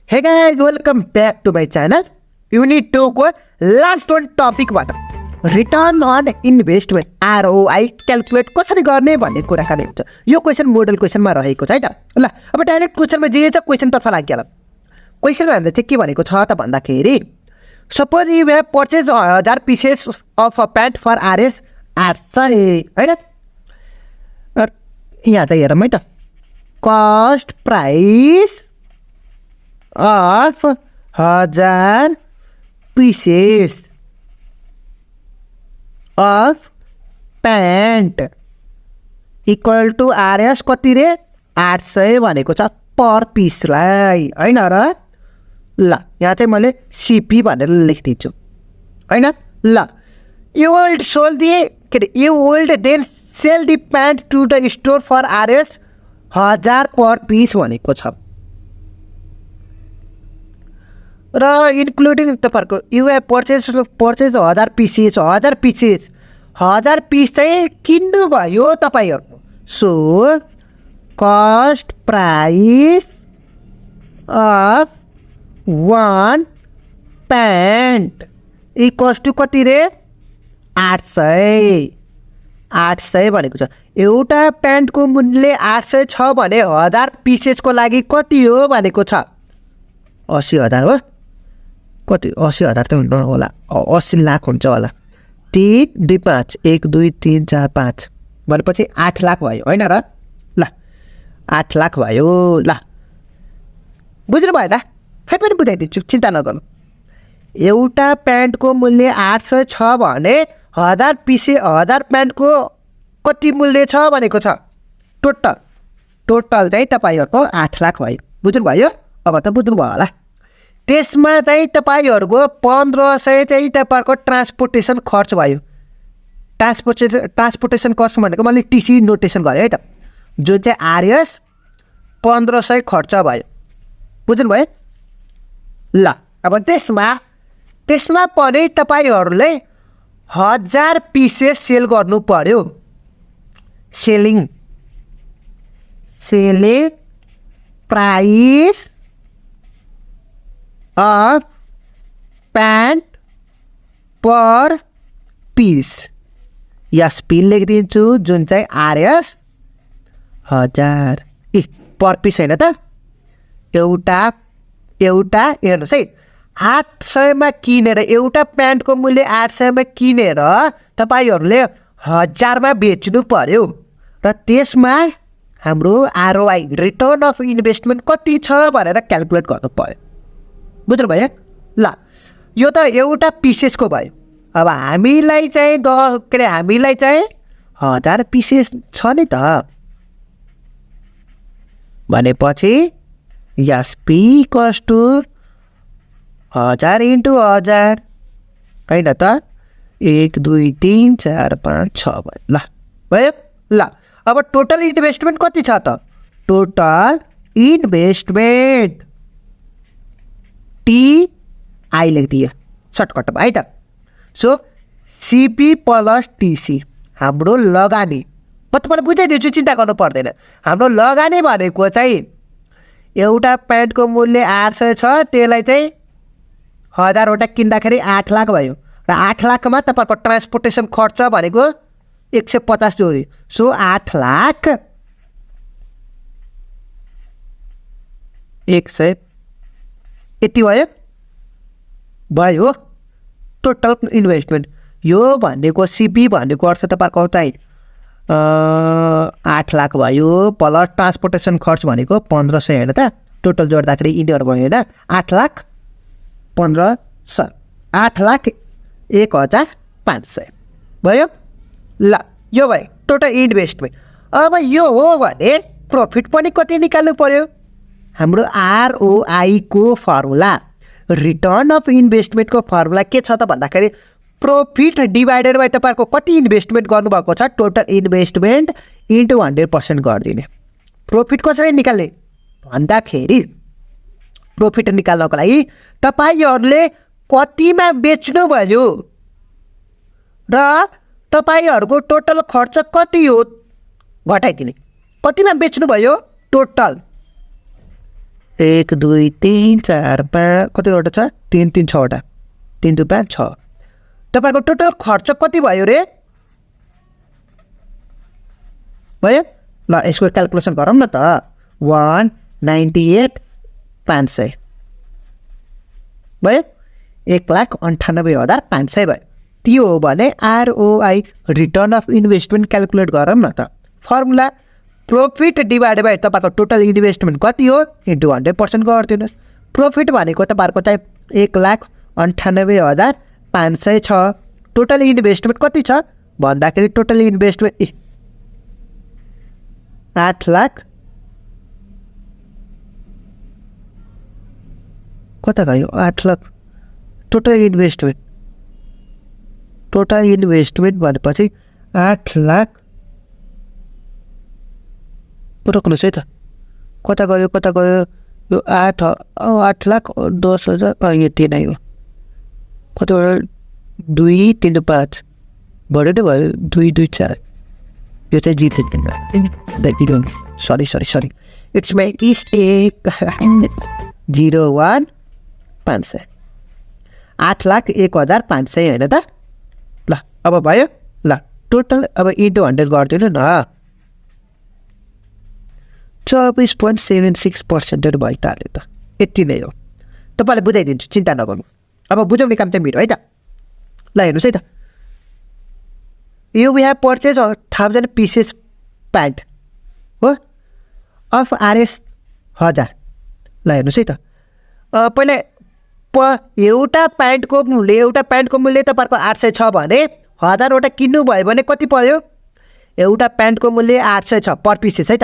Hey guys, welcome back to my channel. Unit 2 को last one टपिकबाट return on investment ROI calculate कसरी गर्ने भन्ने कुराकानी हुन्छ। यो क्वेसन मोडल क्वेसनमा रहेको छ हैन। ल अब डाइरेक्ट क्वेसनमा जे छ क्वेसन तर्फ लाग्यो। क्वेसनमा हामीले चाहिँ के भनेको छ त भन्दाखेरि suppose you have purchase 1000 pieces of a pant for RS 800 हैन। यहाँ चाहिँ हेरौँ है त cost price of 1000 pieces of pant equal to RS कति रे 800 भनेको छ पर पिसलाई हैन र। ल यहाँ चाहिँ मैले CP भनेर लेखिदिन्छु हैन। ल you will sell the you will then sell the pant to the store for RS 1000 per piece भनेको छ र इन्क्लुडिङ तपाईँहरूको you have purchase 1000 pieces 1000 piece चाहिँ किन्नु भयो तपाईँहरूको। So cost price of 1 pant equals to कति रे 800 भनेको छ। एउटा प्यान्टको मूल्य 800 छ भने 1000 पिसेसको लागि कति हो भनेको छ 80,000 हो। कति 80,000 त हुन्न होला 80 लाख हुन्छ होला। 3 2 5 1 2 3 4 5 भनेपछि 8 लाख भयो हैन र। ल 8 लाख भयो। ल बुझ्नु भयो त फेरि पनि बुझाइदिन्छु चिन्ता नगर्नु। एउटा प्यान्टको मूल्य 800 छ भने 1000 प्यान्टको कति मूल्य छ भनेको छ टोटल चाहिँ तपाईँहरूको 8 लाख भयो। बुझ्नु भयो अब त बुझ्नु भयो होला। त्यसमा चाहिँ तपाईँहरूको 1500 चाहिँ तपाईँहरूको ट्रान्सपोर्टेसन खर्च भयो। ट्रान्सपोर्टेसन खर्च भनेको मैले टिसी नोटेसन गरेँ है त जुन चाहिँ RS 1500 खर्च भयो। बुझ्नु भयो। ल अब त्यसमा पनि तपाईँहरूले 1000 पिसेस सेल गर्नु पर्यो। Selling price of pant per piece SP लेखिदिन्छु जुन चाहिँ RS 1000 पर पिस होइन त। एउटा हेर्नुहोस् है 800 मा किनेर एउटा प्यान्टको मूल्य 800 मा किनेर तपाईँहरूले 1000 मा बेच्नु पर्यो र त्यसमा हाम्रो ROI रिटर्न अफ इन्भेस्टमेन्ट कति छ भनेर क्याल्कुलेट गर्नु पर्यो। बुझ्नु भयो। ल यो त एउटा पिसेसको भयो। अब हामीलाई चाहिँ हामीलाई चाहिँ 1000 पिसेस छ नि त भनेपछि SP इक्वल्स टु 1000 × 1000 होइन त 1 2 3 4 5 6 भयो। ल भयो। ल अब टोटल इन्भेस्टमेन्ट कति छ त टोटल इन्भेस्टमेन्ट TI लेखिदियो सर्टकटमा है त। सो CP प्लस TC हाम्रो लगानी म तपाईँलाई बुझाइदिन्छु चिन्ता गर्नु पर्दैन। हाम्रो लगानी भनेको चाहिँ एउटा प्यान्टको मूल्य 800 छ त्यसलाई चाहिँ 1000 वटा किन्दाखेरि 8 लाख भयो र 8 लाखमा तपाईँको ट्रान्सपोर्टेसन खर्च भनेको 150 जोड्यो। सो 8 लाख 100 यति भयो टोटल इन्भेस्टमेन्ट। यो भनेको CP भनेको अर्थ तपाईँको चाहिँ 8 लाख भयो प्लस ट्रान्सपोर्टेसन खर्च भनेको 1500 होइन त। टोटल जोड्दाखेरि इन्डियर भयो होइन 8 लाख 8,01,500 भयो। ल यो भयो टोटल इन्भेस्टमेन्ट। अब यो हो भने प्रफिट पनि कति निकाल्नु पर्यो। हाम्रो ROI को फर्मुला रिटर्न अफ इन्भेस्टमेन्टको फर्मुला के छ त भन्दाखेरि प्रफिट डिभाइडेड बाई तपाईँहरूको कति इन्भेस्टमेन्ट गर्नुभएको छ टोटल इन्भेस्टमेन्ट इन्टु 100% गरिदिने। प्रफिट कसरी निकाल्ने भन्दाखेरि प्रफिट निकाल्नको लागि तपाईँहरूले कतिमा बेच्नु भयो र तपाईँहरूको टोटल खर्च कति हो घटाइदिने। कतिमा बेच्नु भयो टोटल 1 2 3 4 5 कतिवटा छ 3 3 6वटा 3 2 5 6 तपाईँको टोटल खर्च कति भयो रे भयो ल यसको क्याल्कुलेसन गरौँ न त 198,500 भयो 1,98,500 भयो त्यो हो भने ROI return of investment calculate गरौँ न त फर्मुला प्रॉफिट डिवाइडेड बाई तपाईँको टोटल इन्भेस्टमेन्ट कति हो इन्टु 100% गरिदिनुहोस् प्रॉफिट भनेको तपाईँको चाहिँ 1,98,500 छ टोटल इन्भेस्टमेन्ट कति छ भन्दाखेरि टोटल इन्भेस्टमेन्ट 8 लाख कता गयो 8 लाख टोटल इन्भेस्टमेन्ट भनेपछि 8 लाख रोक्नुहोस् है त कता गयो यो 8 लाख 10,000 यति नै हो कतिवटा 2 3 5 बढ्यो नै भयो 2 2 4 यो चाहिँ zero sorry it's my mistake 01,500 8,01,500 होइन त ल अब भयो ल टोटल अब इन्टु 100 गरिदिनु न 24.76% भयो त अहिले त यति नै हो तपाईँलाई बुझाइदिन्छु चिन्ता नगर्नु अब बुझाउने काम चाहिँ मेरो है त ल हेर्नुहोस् है त You have purchased 1,000 pieces pant हो अफ आरएस 1000 ल हेर्नुहोस् है त पहिला एउटा प्यान्टको मूल्य तपाईँको 800 छ भने 1000वटा किन्नुभयो भने कति पर्यो एउटा प्यान्टको मूल्य 800 छ पर पिसेस है त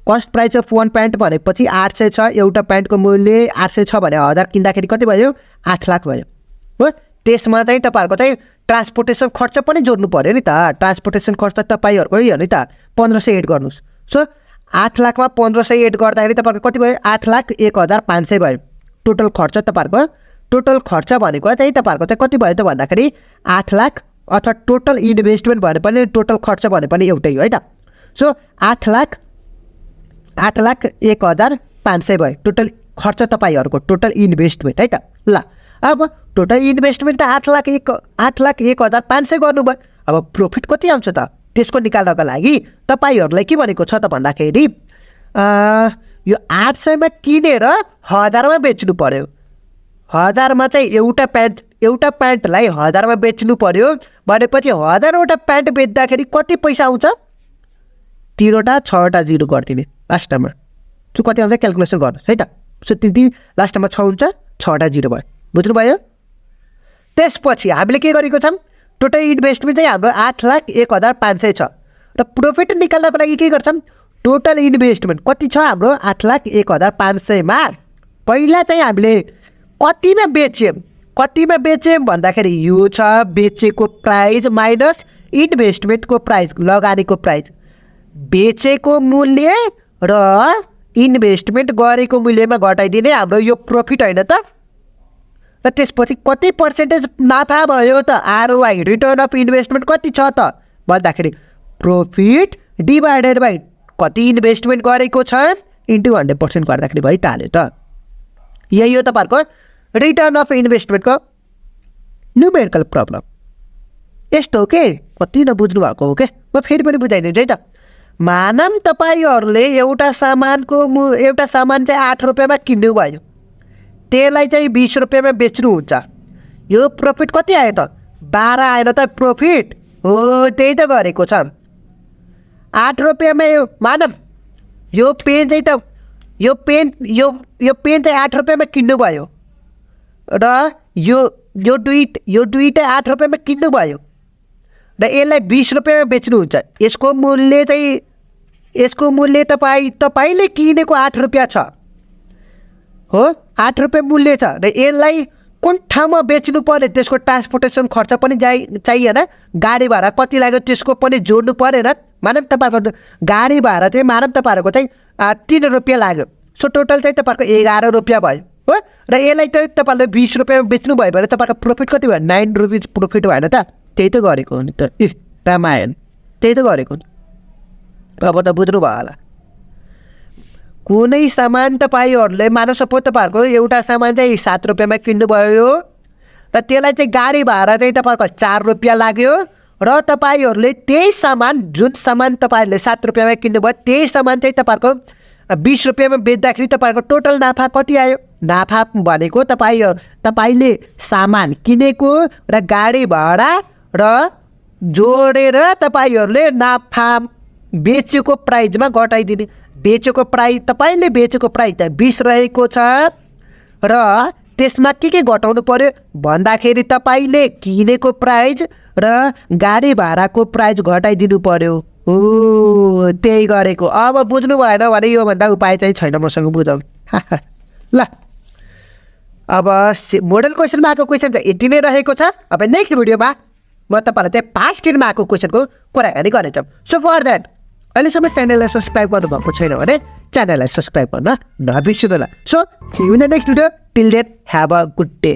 cost price of one pant भनेपछि 800 छ एउटा प्यान्टको मूल्य 800 छ भने 1000 किन्दाखेरि कति भयो 8 लाख भयो हो त्यसमा चाहिँ तपाईँहरूको चाहिँ ट्रान्सपोर्टेसन खर्च पनि जोड्नु पऱ्यो नि त ट्रान्सपोर्टेसन खर्च तपाईँहरूकै हो नि त 1500 एड गर्नुहोस् सो 8 लाखमा 1500 एड गर्दाखेरि तपाईँहरूको कति भयो 8,01,500 भयो टोटल खर्च तपाईँहरूको टोटल खर्च भनेको चाहिँ तपाईँहरूको चाहिँ कति भयो त भन्दाखेरि 8 लाख अथवा टोटल इन्भेस्टमेन्ट भने पनि टोटल खर्च भने पनि एउटै हो है त सो 8,01,500 भयो टोटल खर्च तपाईँहरूको टोटल इन्भेस्टमेन्ट है त ल अब टोटल इन्भेस्टमेन्ट त 8,01,500 गर्नुभयो अब प्रॉफिट कति आउँछ त त्यसको निकाल्नको लागि तपाईँहरूलाई के भनेको छ त भन्दाखेरि यो 800मा किनेर 1000मा बेच्नु पर्यो 1000मा चाहिँ एउटा प्यान्टलाई 1000मा बेच्नु पर्यो भनेपछि 1000वटा प्यान्ट बेच्दाखेरि कति पैसा आउँछ 3वटा 6वटा जिरो गरिदिने लास्टमा सो कति आउँछ क्याल्कुलेसन गर्नुहोस् है त सो त्यति लास्टमा 6 हुन्छ 6वटा जिरो भयो बुझ्नुभयो त्यसपछि हामीले के गरेको छौँ टोटल इन्भेस्टमेन्ट चाहिँ हाम्रो 8,01,500 छ र प्रॉफिट निकाल्नको लागि के गर्छौँ टोटल इन्भेस्टमेन्ट कति छ हाम्रो 8,01,500 मा पहिला चाहिँ हामीले कतिमा बेच्यौँ भन्दाखेरि यो छ बेचेको प्राइस माइनस इन्भेस्टमेन्टको प्राइस लगानीको प्राइस बेचेको मूल्य र इन्भेस्टमेन्ट गरेको मूल्यमा घटाइदिने हाम्रो यो प्रॉफिट होइन त र त्यसपछि कति पर्सेन्टेज नाफा भयो त आरओआई रिटर्न अफ इन्भेस्टमेन्ट कति छ त भन्दाखेरि प्रॉफिट डिवाइडेड बाई कति इन्भेस्टमेन्ट गरेको छ इन्टु 100% गर्दाखेरि भइहाल्यो त यही हो तपाईँहरूको रिटर्न अफ इन्भेस्टमेन्टको न्युमेरिकल प्रब्लम यस्तो हो के कति नबुझ्नु भएको हो के म फेरि पनि बुझाइदिन्छु है त मानम तपाईँहरूले एउटा सामान चाहिँ 8 रुपियाँमा किन्नु भयो त्यसलाई चाहिँ 20 रुपियाँमा बेच्नुहुन्छ यो प्रॉफिट कति आयो त 12 आएन त प्रॉफिट हो त्यही त गरेको छ 8 रुपियाँमा यो मानव यो पेन चाहिँ 8 रुपियाँमा किन्नु भयो र यो दुईटा 8 रुपियाँमा किन्नु भयो र यसलाई 20 रुपियाँमा बेच्नुहुन्छ यसको मूल्य तपाईँले किनेको 8 रुपियाँ छ हो 8 रुपियाँ मूल्य छ र यसलाई कुन ठाउँमा बेच्नु पर्यो त्यसको ट्रान्सपोर्टेसन खर्च पनि चाहिएन गाडी भाडा कति लाग्यो त्यसको पनि जोड्नु परेन मानव तपाईँहरूको गाडी भाडा चाहिँ मानव तपाईँहरूको चाहिँ 3 रुपियाँ लाग्यो सो टोटल चाहिँ तपाईँहरूको 11 रुपियाँ भयो हो र यसलाई चाहिँ तपाईँले 20 रुपियाँमा बेच्नु भयो भने तपाईँको प्रॉफिट कति भयो 9 रुपियाँ प्रॉफिट भएन त त्यही त गरेको हो नि त रामायण त्यही त गरेको अब त बुझ्नु भयो होला कुनै सामान तपाईँहरूले मानव सपोज तपाईँहरूको एउटा सामान चाहिँ 7 रुपियाँमा किन्नुभयो र त्यसलाई चाहिँ गाडी भाडा चाहिँ तपाईँहरूको 4 रुपियाँ लाग्यो र तपाईँहरूले त्यही सामान जुन सामान तपाईँहरूले 7 रुपियाँमा किन्नुभयो त्यही सामान चाहिँ तपाईँहरूको 20 रुपियाँमा बेच्दाखेरि तपाईँहरूको टोटल नाफा कति आयो? नाफा भनेको तपाईँले सामान किनेको र गाडी भाडा र जोडेर तपाईँहरूले नाफा बेचेको प्राइजमा घटाइदिने। बेचेको प्राइस तपाईँले बेचेको प्राइस त 20 रहेको छ र त्यसमा के घटाउनु पर्यो भन्दाखेरि तपाईँले किनेको प्राइस र गाडी भाडाको प्राइस घटाइदिनु पर्यो। हो त्यही गरेको। अब बुझ्नु भएन भने योभन्दा उपाय चाहिँ छैन मसँग, बुझौँ। ल अब मोडल क्वेसनमा आएको क्वेसन चाहिँ यति नै रहेको छ। अब नेक्स्ट भिडियोमा म तपाईँलाई चाहिँ पास्ट टेनमा आएको क्वेसनको कुराकानी गर्नेछौँ। सो फर द्याट अहिलेसम्म च्यानललाई सब्सक्राइब गर्नुभएको छैन भने च्यानललाई सब्सक्राइब गर्न नबिर्सिनु होला। So see you in the next video. Till then have a good day.